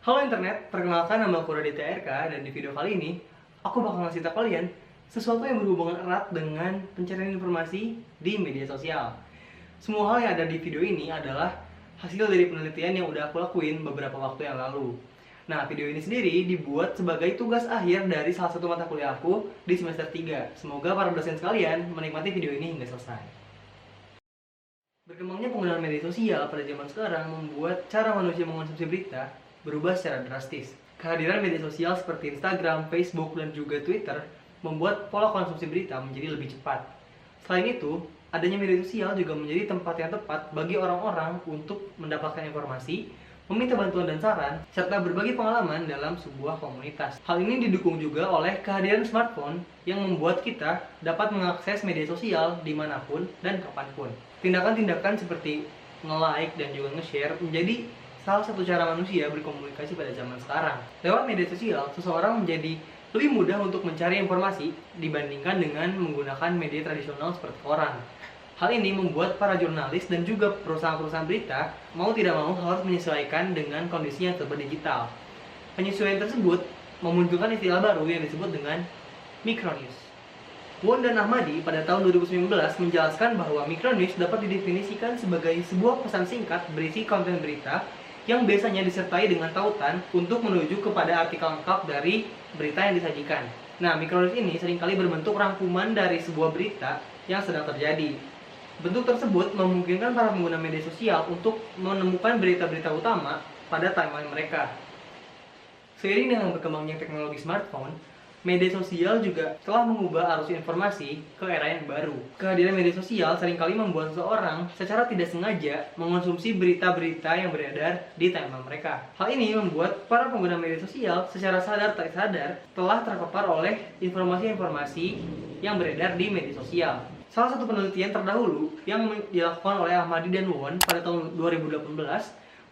Halo internet, perkenalkan nama aku Raditya RK dan di video kali ini aku bakal ngasih tahu kalian sesuatu yang berhubungan erat dengan pencarian informasi di media sosial. Semua hal yang ada di video ini adalah hasil dari penelitian yang udah aku lakuin beberapa waktu yang lalu. Nah, video ini sendiri dibuat sebagai tugas akhir dari salah satu mata kuliah aku di semester 3. Semoga para dosen sekalian menikmati video ini hingga selesai. Berkembangnya penggunaan media sosial pada zaman sekarang membuat cara manusia mengonsumsi berita berubah secara drastis. Kehadiran media sosial seperti Instagram, Facebook, dan juga Twitter membuat pola konsumsi berita menjadi lebih cepat. Selain itu, adanya media sosial juga menjadi tempat yang tepat bagi orang-orang untuk mendapatkan informasi, meminta bantuan dan saran, serta berbagi pengalaman dalam sebuah komunitas. Hal ini didukung juga oleh kehadiran smartphone yang membuat kita dapat mengakses media sosial dimanapun dan kapanpun. Tindakan-tindakan seperti nge-like dan juga nge-share menjadi salah satu cara manusia berkomunikasi pada zaman sekarang. Lewat media sosial, seseorang menjadi lebih mudah untuk mencari informasi dibandingkan dengan menggunakan media tradisional seperti koran. Hal ini membuat para jurnalis dan juga perusahaan-perusahaan berita mau tidak mau harus menyesuaikan dengan kondisi yang serba digital. Penyesuaian tersebut memunculkan istilah baru yang disebut dengan micronews. Won dan Ahmadi pada tahun 2019 menjelaskan bahwa micronews dapat didefinisikan sebagai sebuah pesan singkat berisi konten berita yang biasanya disertai dengan tautan untuk menuju kepada artikel lengkap dari berita yang disajikan. Nah, micronews ini seringkali berbentuk rangkuman dari sebuah berita yang sedang terjadi. Bentuk tersebut memungkinkan para pengguna media sosial untuk menemukan berita-berita utama pada timeline mereka. Seiring dengan berkembangnya teknologi smartphone, media sosial juga telah mengubah arus informasi ke era yang baru. Kehadiran media sosial seringkali membuat seseorang secara tidak sengaja mengonsumsi berita-berita yang beredar di timeline mereka. Hal ini membuat para pengguna media sosial secara sadar tak sadar telah terpapar oleh informasi-informasi yang beredar di media sosial. Salah satu penelitian terdahulu yang dilakukan oleh Ahmadi dan Won pada tahun 2018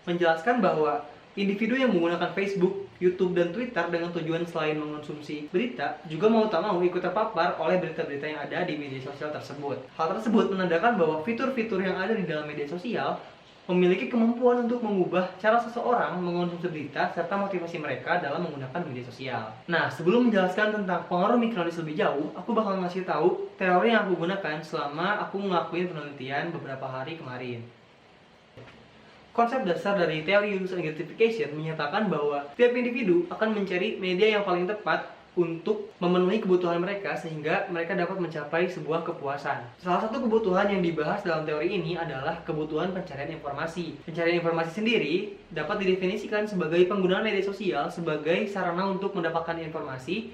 menjelaskan bahwa individu yang menggunakan Facebook, YouTube, dan Twitter dengan tujuan selain mengonsumsi berita, juga mau tak mau ikut terpapar oleh berita-berita yang ada di media sosial tersebut. Hal tersebut menandakan bahwa fitur-fitur yang ada di dalam media sosial memiliki kemampuan untuk mengubah cara seseorang mengonsumsi berita serta motivasi mereka dalam menggunakan media sosial. Nah, sebelum menjelaskan tentang pengaruh micronews lebih jauh, aku bakal ngasih tahu teori yang aku gunakan selama aku ngelakuin penelitian beberapa hari kemarin. Konsep dasar dari teori user identification menyatakan bahwa setiap individu akan mencari media yang paling tepat untuk memenuhi kebutuhan mereka sehingga mereka dapat mencapai sebuah kepuasan. Salah satu kebutuhan yang dibahas dalam teori ini adalah kebutuhan pencarian informasi. Pencarian informasi sendiri dapat didefinisikan sebagai penggunaan media sosial sebagai sarana untuk mendapatkan informasi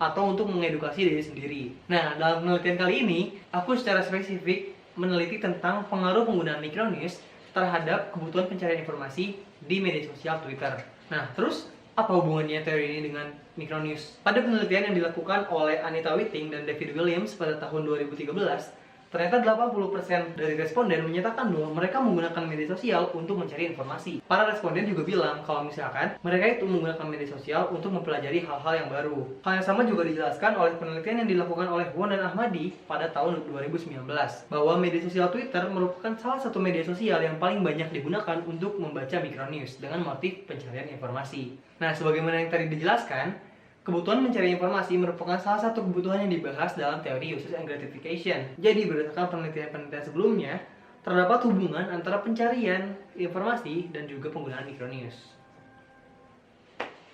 atau untuk mengedukasi diri sendiri. Nah, dalam penelitian kali ini, aku secara spesifik meneliti tentang pengaruh penggunaan micronews terhadap kebutuhan pencarian informasi di media sosial Twitter. Nah, terus apa hubungannya teori ini dengan micronews? Pada penelitian yang dilakukan oleh Anita Whiting dan David Williams pada tahun 2013, ternyata 80% dari responden menyatakan bahwa mereka menggunakan media sosial untuk mencari informasi. Para responden juga bilang kalau misalkan mereka itu menggunakan media sosial untuk mempelajari hal-hal yang baru. Hal yang sama juga dijelaskan oleh penelitian yang dilakukan oleh Won dan Ahmadi pada tahun 2019, bahwa media sosial Twitter merupakan salah satu media sosial yang paling banyak digunakan untuk membaca micronews dengan motif pencarian informasi. Nah, sebagaimana yang tadi dijelaskan, kebutuhan mencari informasi merupakan salah satu kebutuhan yang dibahas dalam teori user gratification. Jadi, berdasarkan penelitian-penelitian sebelumnya, terdapat hubungan antara pencarian informasi dan juga penggunaan micronews.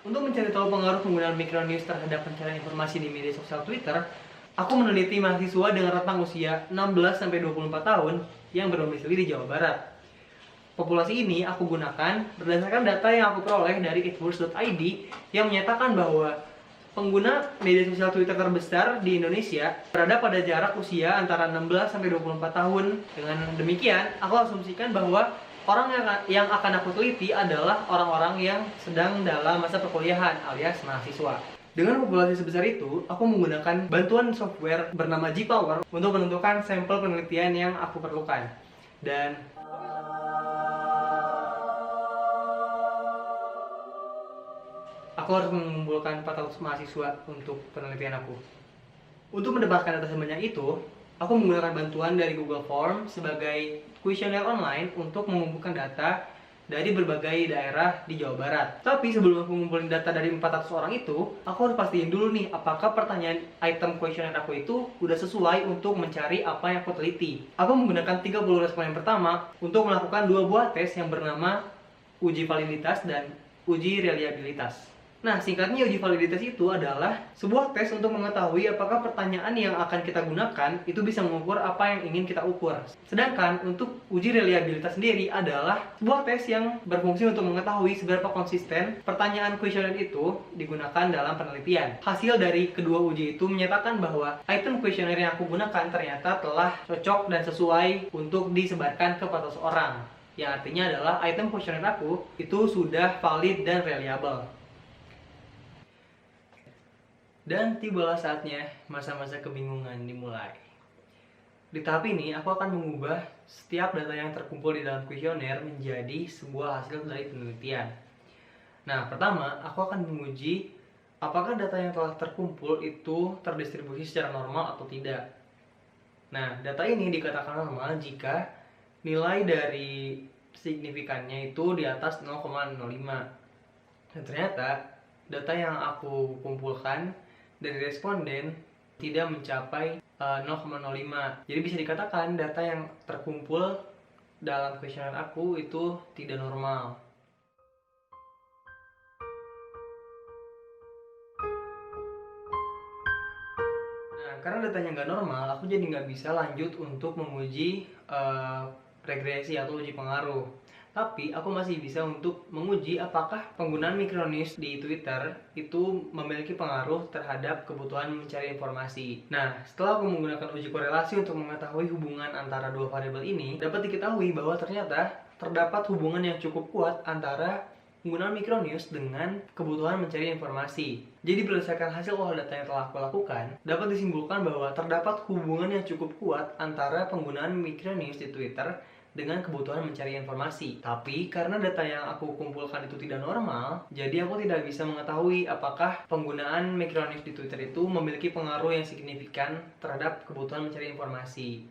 Untuk mencari tahu pengaruh penggunaan micronews terhadap pencarian informasi di media sosial Twitter, aku meneliti mahasiswa dengan rentang usia 16-24 tahun yang berdomisili di Jawa Barat. Populasi ini aku gunakan berdasarkan data yang aku peroleh dari itwurs.id yang menyatakan bahwa pengguna media sosial Twitter terbesar di Indonesia berada pada jarak usia antara 16-24 tahun. Dengan demikian, aku asumsikan bahwa orang yang akan aku teliti adalah orang-orang yang sedang dalam masa perkuliahan alias mahasiswa. Dengan populasi sebesar itu, aku menggunakan bantuan software bernama Gpower untuk menentukan sampel penelitian yang aku perlukan. Dan aku harus mengumpulkan 400 mahasiswa untuk penelitian aku. Untuk mendapatkan data sebanyak itu, aku menggunakan bantuan dari Google Form sebagai kuesioner online untuk mengumpulkan data dari berbagai daerah di Jawa Barat. Tapi sebelum aku ngumpulin data dari 400 orang itu, aku harus pastiin dulu nih apakah pertanyaan item kuesioner aku itu udah sesuai untuk mencari apa yang aku teliti. Aku menggunakan 30 respon yang pertama untuk melakukan 2 buah tes yang bernama uji validitas dan uji reliabilitas. Nah, singkatnya uji validitas itu adalah sebuah tes untuk mengetahui apakah pertanyaan yang akan kita gunakan itu bisa mengukur apa yang ingin kita ukur. Sedangkan untuk uji reliabilitas sendiri adalah sebuah tes yang berfungsi untuk mengetahui seberapa konsisten pertanyaan kuesioner itu digunakan dalam penelitian. Hasil dari kedua uji itu menyatakan bahwa item kuesioner yang aku gunakan ternyata telah cocok dan sesuai untuk disebarkan ke 400 orang. Yang artinya adalah item kuesioner aku itu sudah valid dan reliable. Dan tibalah saatnya masa-masa kebingungan dimulai. Di tahap ini, aku akan mengubah setiap data yang terkumpul di dalam kuesioner menjadi sebuah hasil dari penelitian. Nah, pertama, aku akan menguji apakah data yang telah terkumpul itu terdistribusi secara normal atau tidak. Nah, data ini dikatakan normal jika nilai dari signifikannya itu di atas 0,05. Dan ternyata, data yang aku kumpulkan dari responden tidak mencapai 0,05. Jadi bisa dikatakan data yang terkumpul dalam kuesioner aku itu tidak normal. Nah, karena datanya nggak normal, aku jadi nggak bisa lanjut untuk menguji regresi atau uji pengaruh. Tapi aku masih bisa untuk menguji apakah penggunaan Micronews di Twitter itu memiliki pengaruh terhadap kebutuhan mencari informasi. Nah, setelah aku menggunakan uji korelasi untuk mengetahui hubungan antara dua variabel ini, dapat diketahui bahwa ternyata terdapat hubungan yang cukup kuat antara penggunaan Micronews dengan kebutuhan mencari informasi. Jadi berdasarkan hasil olah data yang telah aku lakukan, dapat disimpulkan bahwa terdapat hubungan yang cukup kuat antara penggunaan Micronews di Twitter dengan kebutuhan mencari informasi. Tapi karena data yang aku kumpulkan itu tidak normal, jadi aku tidak bisa mengetahui apakah penggunaan Micronews di Twitter itu memiliki pengaruh yang signifikan terhadap kebutuhan mencari informasi.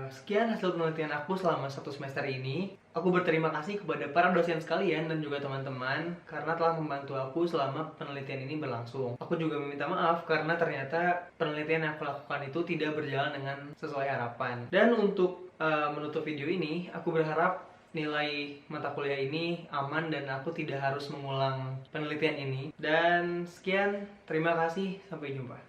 Sekian hasil penelitian aku selama 1 semester ini. Aku berterima kasih kepada para dosen sekalian dan juga teman-teman karena telah membantu aku selama penelitian ini berlangsung. Aku juga meminta maaf karena ternyata penelitian yang aku lakukan itu tidak berjalan dengan sesuai harapan. Dan untuk menutup video ini, aku berharap nilai mata kuliah ini aman dan aku tidak harus mengulang penelitian ini. Dan sekian, terima kasih, sampai jumpa.